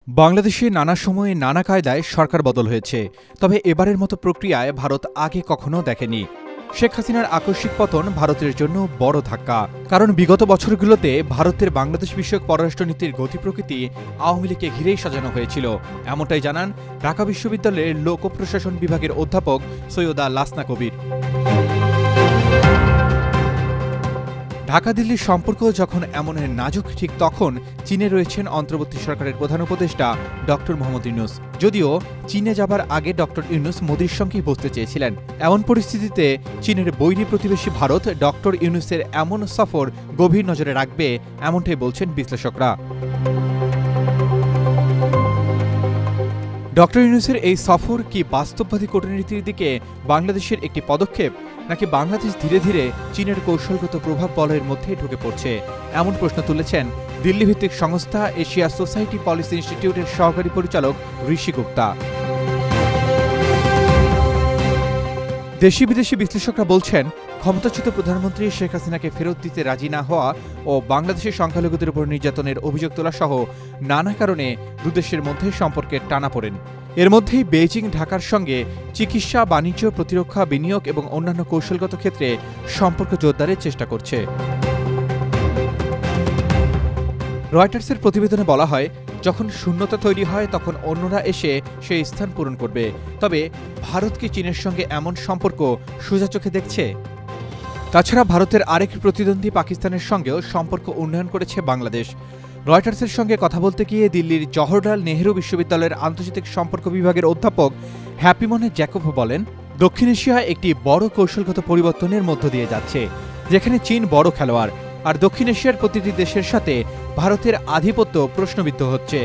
বাংলাদেশে নানা সময়ে নানা কায়দায় সরকার বদল হয়েছে, তবে এবারের মতো প্রক্রিয়ায় ভারত আগে কখনো দেখেনি। শেখ হাসিনার আকস্মিক পতন ভারতের জন্য বড় ধাক্কা, কারণ বিগত বছরগুলোতে ভারতের বাংলাদেশ বিষয়ক পররাষ্ট্রনীতির গতি প্রকৃতি আওয়ামী লীগকে ঘিরেই সাজানো হয়েছিল। এমনটাই জানান ঢাকা বিশ্ববিদ্যালয়ের লোক প্রশাসন বিভাগের অধ্যাপক সৈয়দা লাসনা কবির। ঢাকা দিল্লির সম্পর্ক যখন এমন নাজুক, ঠিক তখন চীনে রয়েছেন অন্তর্বর্তী সরকারের প্রধান উপদেষ্টা ডক্টর মোহাম্মদ ইউনূস। যদিও চীনে যাবার আগে ডক্টর ইউনূস মোদির সঙ্গেই বসতে চেয়েছিলেন। এমন পরিস্থিতিতে চীনের বৈরী প্রতিবেশী ভারত ডক্টর ইউনূসের এমন সফর গভীর নজরে রাখবে, এমনটাই বলছেন বিশ্লেষকরা। ডক্টর ইউনূসের এই সফর কি বাস্তববাদী কূটনীতির দিকে বাংলাদেশের একটি পদক্ষেপ, নাকি বাংলাদেশ ধীরে ধীরে চীনের কৌশলগত প্রভাব বলয়ের মধ্যে ঢুকে পড়ছে? এমন প্রশ্ন তুলেছেন দিল্লিভিত্তিক সংস্থা এশিয়া সোসাইটি পলিসি ইনস্টিটিউটের সহকারী পরিচালক ঋষি গুপ্তা। দেশি বিদেশি বিশ্লেষকরা বলছেন, ক্ষমতাচ্যুত প্রধানমন্ত্রী শেখ হাসিনাকে ফেরত দিতে রাজি না হওয়া ও বাংলাদেশের সংখ্যালঘুদের উপর নির্যাতনের অভিযোগ তোলা সহ নানা কারণে দুদেশের মধ্যে সম্পর্কের টানাপোড়েন। এর মধ্যেই বেইজিং ঢাকার সঙ্গে চিকিৎসা, বাণিজ্য, প্রতিরক্ষা, বিনিয়োগ এবং অন্যান্য কৌশলগত ক্ষেত্রে সম্পর্ক জোরদারের চেষ্টা করছে। রয়টার্সের প্রতিবেদনে বলা হয়, যখন শূন্যতা তৈরি হয় তখন অন্যরা এসে সেই স্থান পূরণ করবে। তবে ভারত কি চীনের সঙ্গে এমন সম্পর্ক সোজা চোখে দেখছে? তাছাড়া ভারতের আরেক প্রতিদ্বন্দ্বী পাকিস্তানের সঙ্গেও সম্পর্ক উন্নয়ন করেছে বাংলাদেশ। রয়টার্সের সঙ্গে কথা বলতে গিয়ে দিল্লির জওহরলাল নেহরু বিশ্ববিদ্যালয়ের আন্তর্জাতিক সম্পর্ক বিভাগের অধ্যাপক হ্যাপিমনে জ্যাকব বলেন, দক্ষিণ এশিয়া একটি বড় কৌশলগত পরিবর্তনের মধ্য দিয়ে যাচ্ছে, যেখানে চীন বড় খেলোয়াড়, আর দক্ষিণ এশিয়ার প্রতিটি দেশের সাথে ভারতের আধিপত্য প্রশ্নবিদ্ধ হচ্ছে।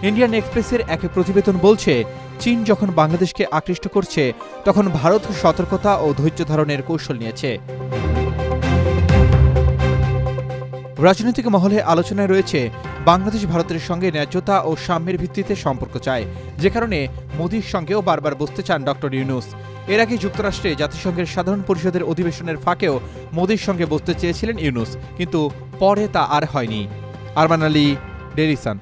ইন্ডিয়ান এক্সপ্রেসের এক প্রতিবেদন বলছে, চীন যখন বাংলাদেশকে আকৃষ্ট করছে তখন ভারত সতর্কতা ও ধৈর্য ধারণের কৌশল নিয়েছে। রাজনৈতিক মহলে আলোচনায় রয়েছে, বাংলাদেশ ভারতের সঙ্গে ন্যায্যতা ও সাম্যের ভিত্তিতে সম্পর্ক চায়, যে কারণে মোদির সঙ্গেও বারবার বসতে চান ডক্টর ইউনূস। এর আগে যুক্তরাষ্ট্রে জাতিসংঘের সাধারণ পরিষদের অধিবেশনের ফাঁকেও মোদির সঙ্গে বসতে চেয়েছিলেন ইউনূস, কিন্তু পরে তা আর হয়নি। Arman Ali, Daily Sun.